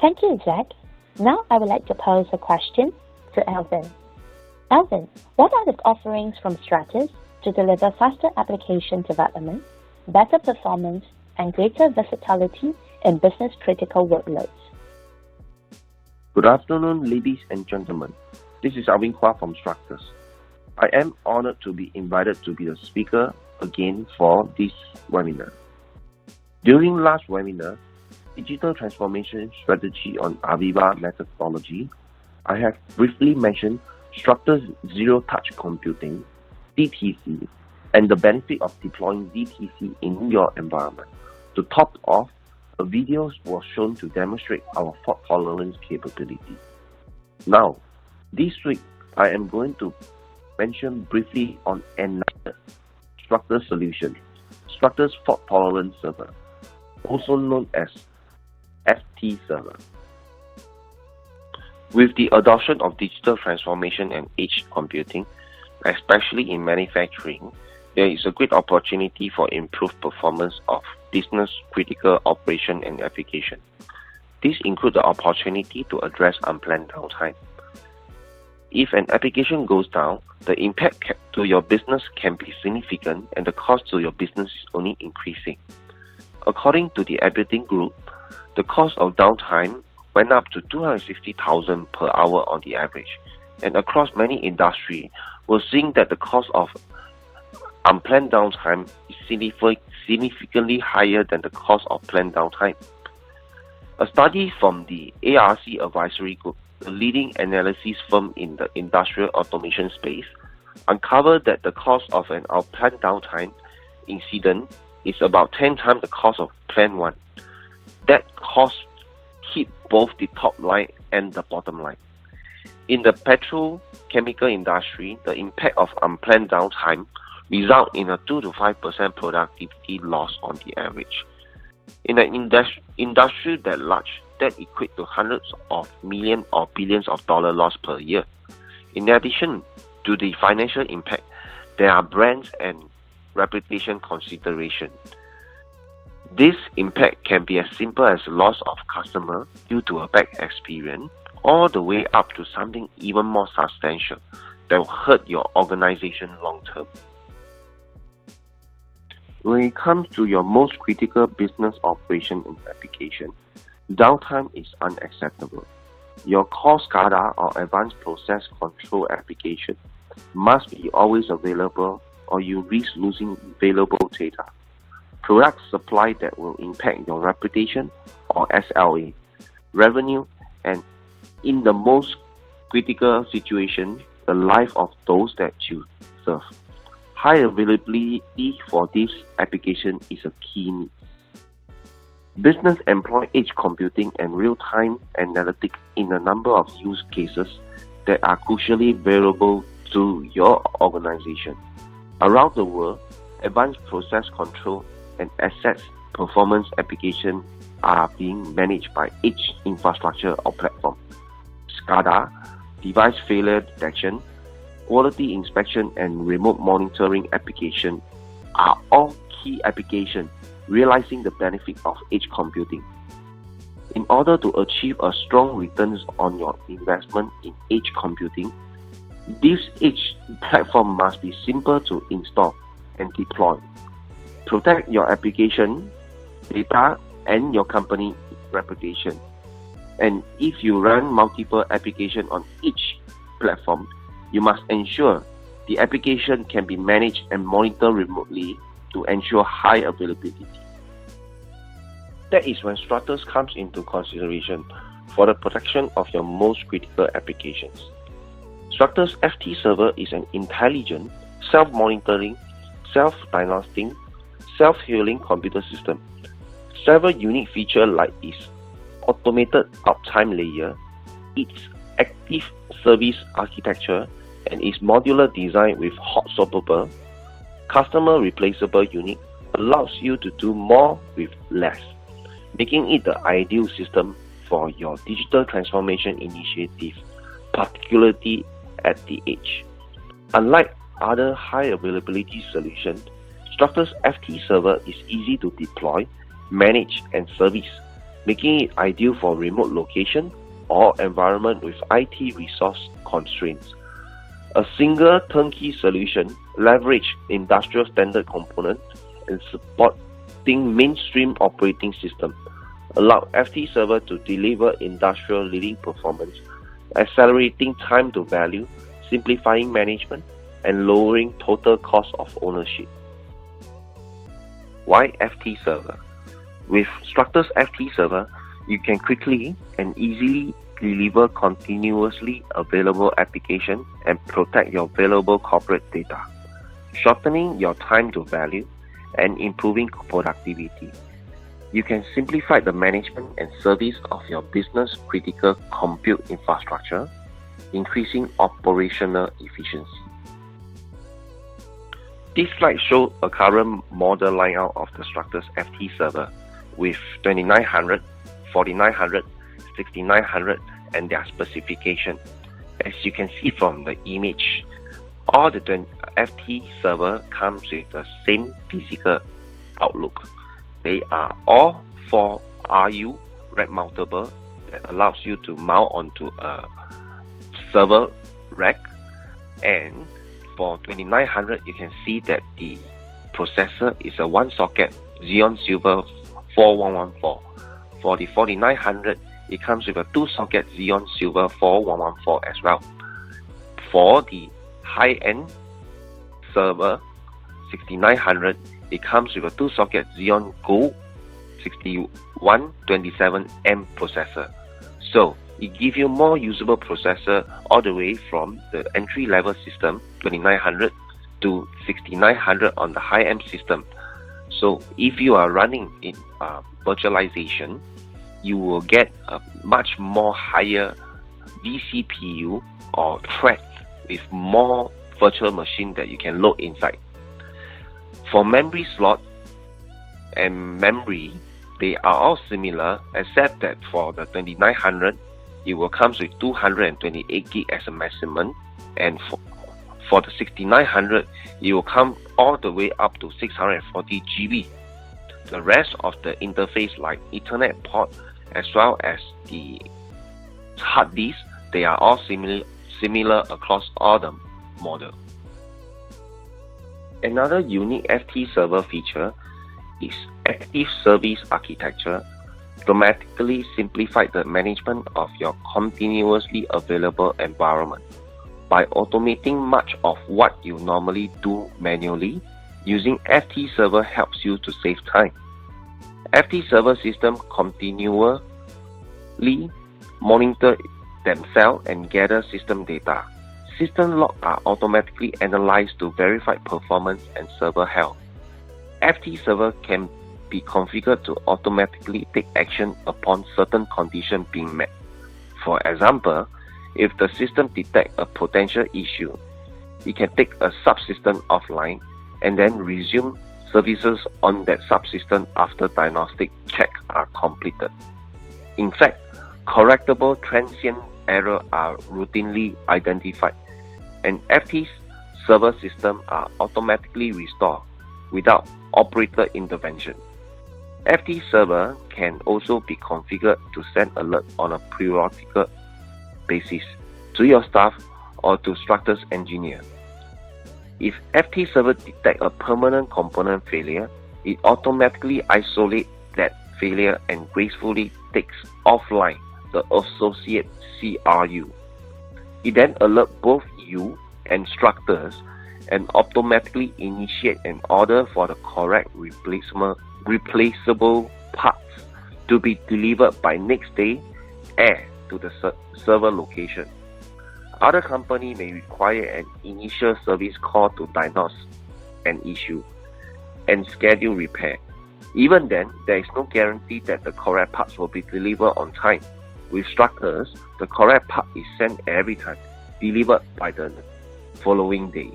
Thank you, Zach. Now I would like to pose a question to Alvin. Alvin, what are the offerings from Stratus to deliver faster application development, better performance, and greater versatility in business-critical workloads? Good afternoon, ladies and gentlemen. This is Alvin Hua from Stratus. I am honored to be invited to be the speaker again for this webinar. During last webinar, Digital Transformation Strategy on Aviva Methodology, I have briefly mentioned Stratus Zero Touch Computing, DTC, and the benefit of deploying DTC in your environment. To top off, a video was shown to demonstrate our fault tolerance capability. Now, this week, I am going to mention briefly on another Stratus solution, Stratus Fault Tolerance Server, also known as FTServer. With the adoption of digital transformation and edge computing, especially in manufacturing, there is a great opportunity for improved performance of business-critical operation and application. This includes the opportunity to address unplanned downtime. If an application goes down, the impact to your business can be significant and the cost to your business is only increasing. According to the Everything Group, the cost of downtime went up to $250,000 per hour on the average, and across many industries, we're seeing that the cost of unplanned downtime is significantly higher than the cost of planned downtime. A study from the ARC Advisory Group, the leading analysis firm in the industrial automation space, uncovered that the cost of an unplanned downtime incident is about 10 times the cost of planned one. That cost hit both the top line and the bottom line. In the petrochemical industry, the impact of unplanned downtime result in a 2 to 5% productivity loss on the average. In an industry that large, that equates to hundreds of millions or billions of dollars loss per year. In addition to the financial impact, there are brands and reputation consideration. This impact can be as simple as loss of customer due to a bad experience, all the way up to something even more substantial that will hurt your organization long term. When it comes to your most critical business operation and application, downtime is unacceptable. Your core SCADA or advanced process control application must be always available or you risk losing valuable data. Product supply that will impact your reputation or SLA, revenue, and in the most critical situation, the life of those that you serve. High availability for this application is a key need. Business employ edge computing and real-time analytics in a number of use cases that are crucially valuable to your organization. Around the world, advanced process control and assets performance applications are being managed by edge infrastructure or platform. SCADA, device failure detection, quality inspection, and remote monitoring applications are all key applications realizing the benefit of edge computing. In order to achieve a strong returns on your investment in edge computing, this edge platform must be simple to install and deploy. Protect your application, data, and your company reputation. And if you run multiple applications on each platform, you must ensure the application can be managed and monitored remotely to ensure high availability. That is when Stratus comes into consideration for the protection of your most critical applications. Stratus FTServer is an intelligent, self-monitoring, self-diagnostic, self-healing computer system. Several unique features like its automated uptime layer, its active service architecture, and its modular design with hot swappable, customer replaceable unit allows you to do more with less, making it the ideal system for your digital transformation initiative, particularly at the edge. Unlike other high availability solutions, Stratus FTServer is easy to deploy, manage, and service, making it ideal for remote location or environment with IT resource constraints. A single turnkey solution leverages industrial standard components and supporting mainstream operating system allow FTServer to deliver industrial leading performance, accelerating time to value, simplifying management, and lowering total cost of ownership. Why FTServer? With Stratus FTServer, you can quickly and easily deliver continuously available application and protect your valuable corporate data, shortening your time to value and improving productivity. You can simplify the management and service of your business critical compute infrastructure, increasing operational efficiency. This slide shows a current model layout of the Stratus FTServer with 2900, 4900, 6900 and their specification. As you can see from the image, all the FTServer comes with the same physical outlook. They are all 4 RU rack mountable that allows you to mount onto a server rack, and for 2900 you can see that the processor is a 1-socket Xeon Silver 4114. For the 4900 it comes with a 2-socket Xeon Silver 4114 as well. For the high-end server 6900 it comes with a 2-socket Xeon Gold 6127M processor. So it gives you more usable processor all the way from the entry-level system 2900 to 6900 on the high-end system. So if you are running in virtualization, you will get a much more higher vCPU or thread with more virtual machine that you can load inside. For memory slot and memory, they are all similar except that for the 2900 it will come with 228 GB as a maximum, and for the 6900 it will come all the way up to 640 GB. The rest of the interface like Ethernet port as well as the hard disk, they are all similar across all the model. Another unique FTServer feature is active service architecture. Dramatically simplify the management of your continuously available environment. By automating much of what you normally do manually, using FTServer helps you to save time. FTServer system continually monitor themselves and gather system data. System logs are automatically analyzed to verify performance and server health. FTServer can be configured to automatically take action upon certain conditions being met. For example, if the system detects a potential issue, it can take a subsystem offline and then resume services on that subsystem after diagnostic checks are completed. In fact, correctable transient errors are routinely identified, and FTServer systems are automatically restored without operator intervention. FTServer can also be configured to send alerts on a periodic basis to your staff or to Stratus engineer. If FTServer detects a permanent component failure, it automatically isolates that failure and gracefully takes offline the associated CRU. It then alerts both you and Stratus and automatically initiate an order for the correct replaceable parts to be delivered by next day and to the server location. Other companies may require an initial service call to diagnose an issue and schedule repair. Even then, there is no guarantee that the correct parts will be delivered on time. With Stratus, the correct part is sent every time, delivered by the following day.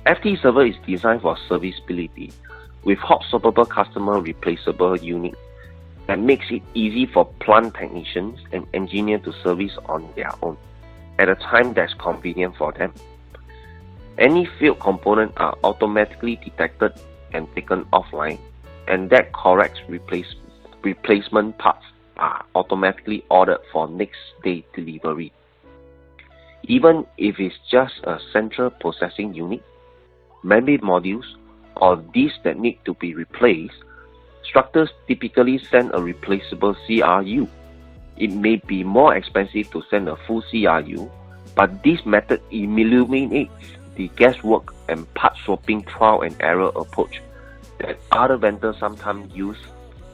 FTServer is designed for serviceability with hot swappable customer replaceable unit that makes it easy for plant technicians and engineers to service on their own at a time that's convenient for them. Any failed components are automatically detected and taken offline, and that correct replacement parts are automatically ordered for next day delivery. Even if it's just a central processing unit, memory modules, or disks that need to be replaced, Stratus typically send a replaceable CRU. It may be more expensive to send a full CRU, but this method eliminates the guesswork and part swapping trial and error approach that other vendors sometimes use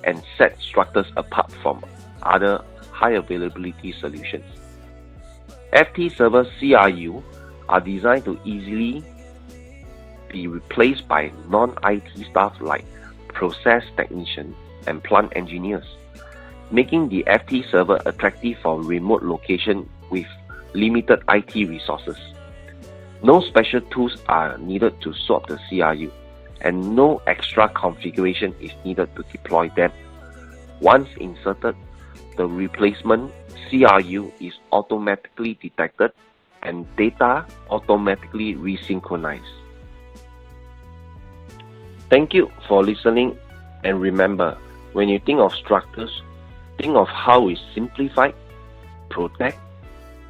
and set Stratus apart from other high availability solutions. FTserver CRU are designed to easily be replaced by non-IT staff like process technicians and plant engineers, making the FTserver attractive for remote locations with limited IT resources. No special tools are needed to swap the CRU, and no extra configuration is needed to deploy them. Once inserted, the replacement CRU is automatically detected and data automatically resynchronized. Thank you for listening, and remember, when you think of Stratus, think of how we simplify, protect,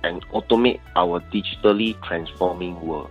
and automate our digitally transforming world.